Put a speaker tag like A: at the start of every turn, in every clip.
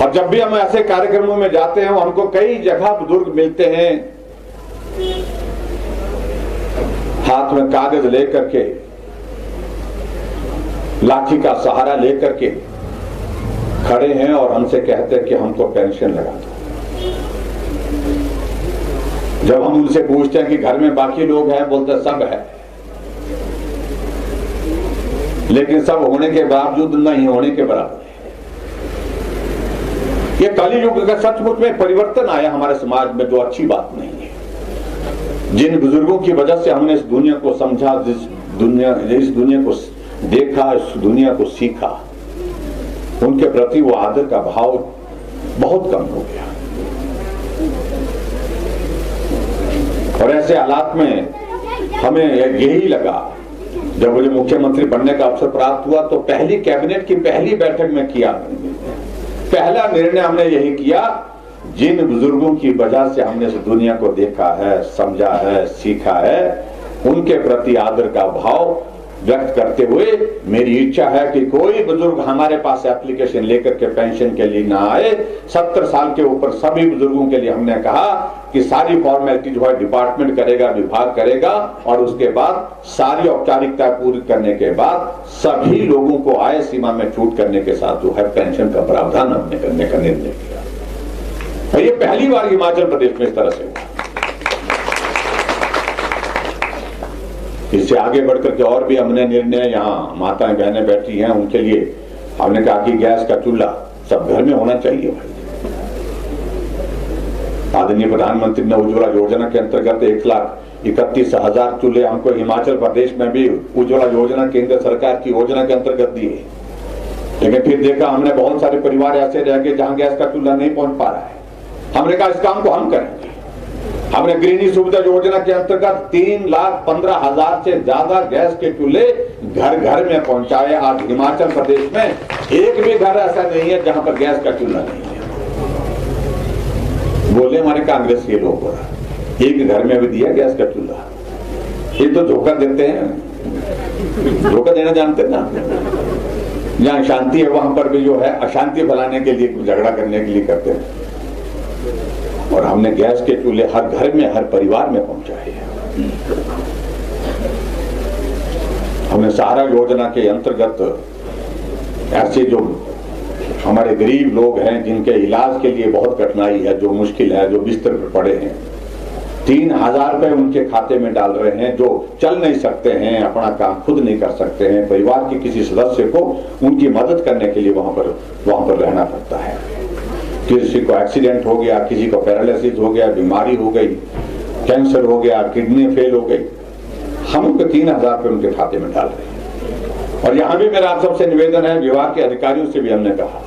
A: और जब भी हम ऐसे कार्यक्रमों में जाते हैं हमको कई जगह बुजुर्ग मिलते हैं, हाथ में कागज लेकर के, लाठी का सहारा लेकर के खड़े हैं और हमसे कहते हैं कि हमको पेंशन लगा दो। जब हम उनसे पूछते हैं कि घर में बाकी लोग हैं, बोलते सब है, लेकिन सब होने के बावजूद नहीं होने के बराबर है। ये कली युग का सचमुच में परिवर्तन आया हमारे समाज में, जो अच्छी बात नहीं है। जिन बुजुर्गों की वजह से हमने इस दुनिया को समझा, इस दुनिया को देखा, इस दुनिया को सीखा, उनके प्रति वो आदर का भाव बहुत कम हो गया। और ऐसे हालात में हमें यही लगा, जब मुझे मुख्यमंत्री बनने का अवसर प्राप्त हुआ तो पहली कैबिनेट की पहली बैठक में किया, पहला निर्णय हमने यही किया, जिन बुजुर्गों की वजह से हमने इस दुनिया को देखा है, समझा है, सीखा है, उनके प्रति आदर का भाव व्यक्त करते हुए मेरी इच्छा है कि कोई बुजुर्ग हमारे पास एप्लीकेशन लेकर के पेंशन के लिए ना आए। 70 साल के ऊपर सभी बुजुर्गों के लिए हमने कहा कि सारी फॉर्मेलिटी जो है डिपार्टमेंट करेगा, विभाग करेगा, और उसके बाद सारी औपचारिकता पूरी करने के बाद सभी लोगों को आय सीमा में छूट करने के साथ जो है पेंशन का प्रावधान हमने करने का निर्णय किया। और ये पहली बार हिमाचल प्रदेश में इस तरह से हुआ। इससे आगे बढ़कर के और भी हमने निर्णय, यहाँ माताएं बहनें बैठी हैं उनके लिए हमने कहा कि गैस का चूल्हा सब घर में होना चाहिए भाई। आदरणीय प्रधानमंत्री ने उज्ज्वला योजना के अंतर्गत 1,31,000 चूल्हे हमको हिमाचल प्रदेश में भी उज्ज्वला योजना केंद्र सरकार की योजना के अंतर्गत दिए। लेकिन फिर देखा हमने बहुत सारे परिवार ऐसे रह गए जहां गैस का चूल्हा नहीं पहुंच पा रहा है। हमने कहा इस काम को हम करेंगे। हमने गृहिणी सुविधा योजना के अंतर्गत 3,15,000 से ज्यादा गैस के चूल्हे घर घर में पहुंचाए। आज हिमाचल प्रदेश में एक भी घर ऐसा नहीं है जहां पर गैस का चूल्हा नहीं है। बोले हमारे कांग्रेस के लोग, एक घर में भी दिया गैस का चूल्हा। ये तो धोखा देते हैं, धोखा देना जानते ना। जहां शांति है वहां पर भी जो है अशांति फैलाने के लिए, झगड़ा करने के लिए करते हैं। और हमने गैस के चूल्हे हर घर में, हर परिवार में पहुंचाए हैं। हमने सहारा योजना के अंतर्गत ऐसे जो हमारे गरीब लोग हैं जिनके इलाज के लिए बहुत कठिनाई है, जो मुश्किल है, जो बिस्तर पर पड़े हैं, 3,000 रुपए उनके खाते में डाल रहे हैं। जो चल नहीं सकते हैं, अपना काम खुद नहीं कर सकते हैं, परिवार के किसी सदस्य को उनकी मदद करने के लिए वहां पर रहना पड़ता है। किसी को एक्सीडेंट हो गया, किसी को पैरालिसिस हो गया, बीमारी हो गई, कैंसर हो गया, किडनी फेल हो गई, हम उनको 3,000 रुपए उनके खाते में डाल रहे हैं। और यहाँ भी मेरा आप सबसे निवेदन है, विभाग के अधिकारियों से भी हमने कहा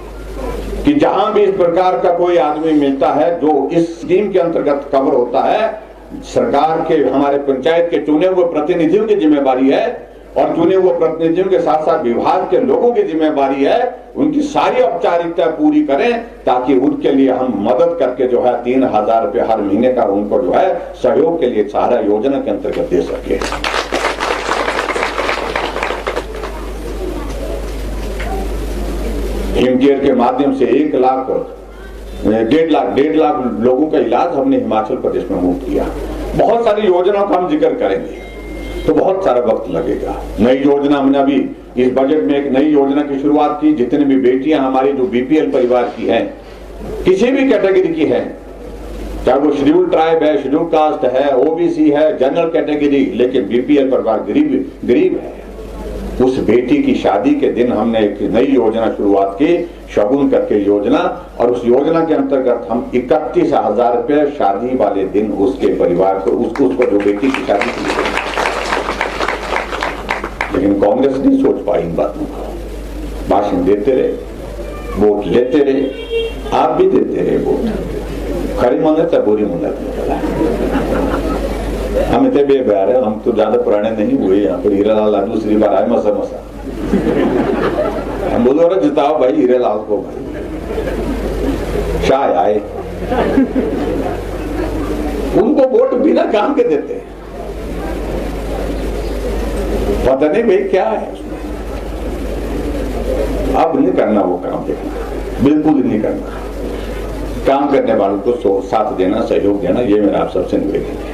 A: कि जहां भी इस प्रकार का कोई आदमी मिलता है जो इस स्कीम के अंतर्गत कवर होता है, सरकार के, हमारे पंचायत के चुने हुए प्रतिनिधियों की जिम्मेवारी है, और चुने हुए प्रतिनिधियों के साथ साथ विभाग के लोगों की जिम्मेवारी है, उनकी सारी औपचारिकता पूरी करें ताकि उनके लिए हम मदद करके जो है 3,000 रुपए हर महीने का उनको जो है सहयोग के लिए सहारा योजना के अंतर्गत दे सके। हिमकेयर के माध्यम से 1,00,000 लाख लोगों का इलाज हमने हिमाचल प्रदेश में मुफ्त किया। बहुत सारी योजनाओं का हम जिक्र करेंगे तो बहुत सारा वक्त लगेगा। नई योजना हमने अभी इस बजट में एक नई योजना की शुरुआत की। जितनी भी बेटियां हमारी जो बीपीएल परिवार की हैं, किसी भी कैटेगरी की हैं, चाहे वो शेड्यूल ट्राइब है, शेड्यूल कास्ट है, ओबीसी है, जनरल कैटेगरी, लेकिन बीपीएल परिवार गरीब है, उस बेटी की शादी के दिन हमने एक नई योजना शुरुआत की, शगुन करके योजना। और उस योजना के अंतर्गत हम 31,000 रुपए शादी वाले दिन उसके परिवार को, उसको जो बेटी की शादी की। लेकिन कांग्रेस नहीं सोच पाई इन बातों का, भाषण देते रहे, वोट लेते रहे, आप भी देते रहे वोट। खरी मन्नत है, बुरी मन्नत निकला। हम इतने बेबयार है, हम तो ज्यादा पुराने नहीं हुए। यहाँ पर हीरालाल दूसरी बार आए मसा हम बोलो अरे जिताओ भाई हीरालाल को, भाई शाह आए, उनको वोट बिना काम के देते हैं। पता नहीं भाई क्या है उसमें। अब नहीं करना वो काम, देखना बिल्कुल नहीं करना। काम करने वालों को साथ देना, सहयोग देना, ये मेरा आप सबसे निवेदन है।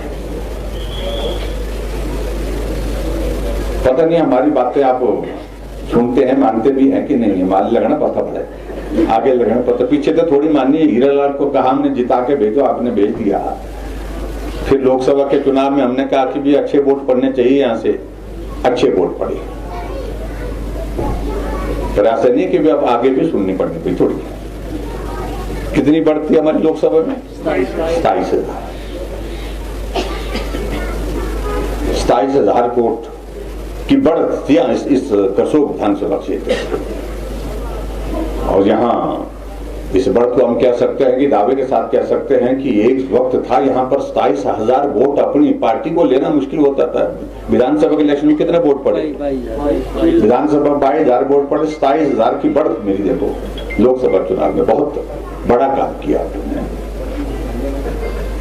A: पता नहीं हमारी बातें आप सुनते हैं, मानते भी हैं कि नहीं, मान लगना पता पड़े, आगे लगना पता। पीछे तो थोड़ी मानिए, हीरालाल को कहा हमने जिता के भेजो, आपने भेज दिया। फिर लोकसभा के चुनाव में हमने कहा कि भी अच्छे वोट पड़ने चाहिए, यहां से अच्छे वोट पड़े। पर ऐसा नहीं कि भी अब आगे भी सुननी पड़नी पड़ी थोड़ी। कितनी बढ़ती है हमारी लोकसभा में? 27,000 वोट की बढ़तियां इस करसोग विधानसभा क्षेत्र। और यहाँ इस बढ़त को हम कह सकते हैं कि दावे के साथ कह सकते हैं कि एक वक्त था यहाँ पर 27,000 वोट अपनी पार्टी को लेना मुश्किल होता था। विधानसभा के इलेक्शन में कितने वोट पड़े? विधानसभा 22,000 वोट पड़े, 27,000 की बढ़त मेरी देखो। लोकसभा चुनाव में बहुत बड़ा काम किया आपने।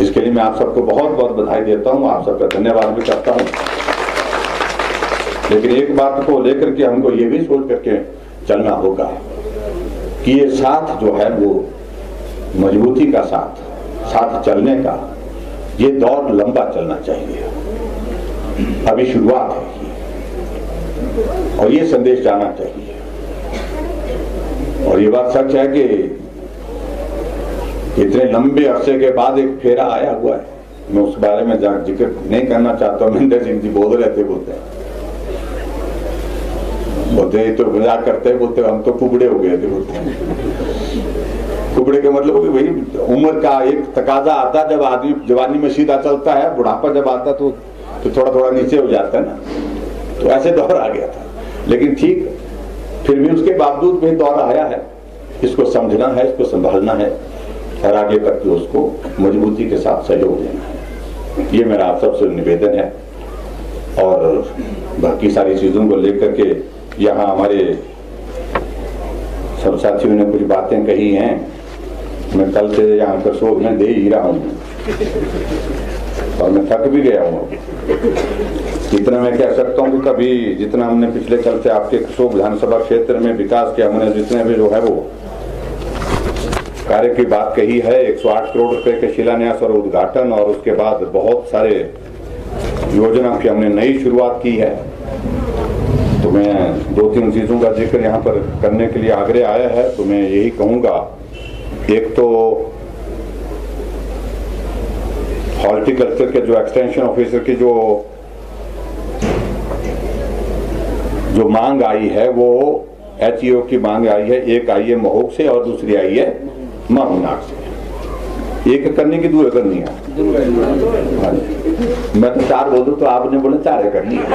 A: इसके लिए मैं आप सबको बहुत बहुत बधाई देता हूँ, आप सबका धन्यवाद भी करता हूँ। लेकिन एक बात को लेकर के हमको ये भी सोच करके चलना होगा कि ये साथ जो है वो मजबूती का साथ चलने का ये दौर लंबा चलना चाहिए। अभी शुरुआत है और ये संदेश जाना चाहिए। और ये बात सच है कि इतने लंबे अरसे के बाद एक फेरा आया हुआ है। मैं उस बारे में जिक्र नहीं करना चाहता हूं। महेंद्र सिंह जी बोल रहे थे, बोलते तो मजाक करते हैं, बोलते हम तो कुबड़े हो गए थे। बोलते कुबड़े का मतलब कि भाई उम्र का एक तकाजा आता, जब आदमी जवानी में सीधा चलता है, बुढ़ापा जब आता तो थोड़ा थोड़ा नीचे हो जाता है ना। तो ऐसे दौर आ गया था। लेकिन ठीक फिर भी उसके बावजूद भी दौर आया है। इसको समझना है, इसको संभालना है और आगे तक के उसको मजबूती के साथ सहयोग देना है। ये मेरा आप सबसे निवेदन है। और बाकी सारी चीजों को लेकर के यहाँ हमारे सब साथियों ने कुछ बातें कही हैं। मैं कल से यहाँ करसोग में दे ही रहा हूँ और मैं थक भी गया हूँ। इतना मैं कह सकता हूँ कि कभी जितना हमने पिछले कल से आपके करसोग विधानसभा क्षेत्र में विकास किया, हमने जितने भी जो है वो कार्य की बात कही है, 108 करोड़ रुपए के शिलान्यास और उद्घाटन, और उसके बाद बहुत सारे योजना की हमने नई शुरुआत की है। तो मैं 2-3 चीजों का जिक्र यहाँ पर करने के लिए आग्रह आया है। तो मैं यही कहूंगा, एक तो हॉर्टिकल्चर के जो एक्सटेंशन ऑफिसर की जो मांग आई है, वो HEO की मांग आई है। एक आई है महोग से और दूसरी आई है मारूनाग से। एक करने की, 2 करनी है। मैं तो 4 बोल दूं तो आपने बोले 4 करनी है।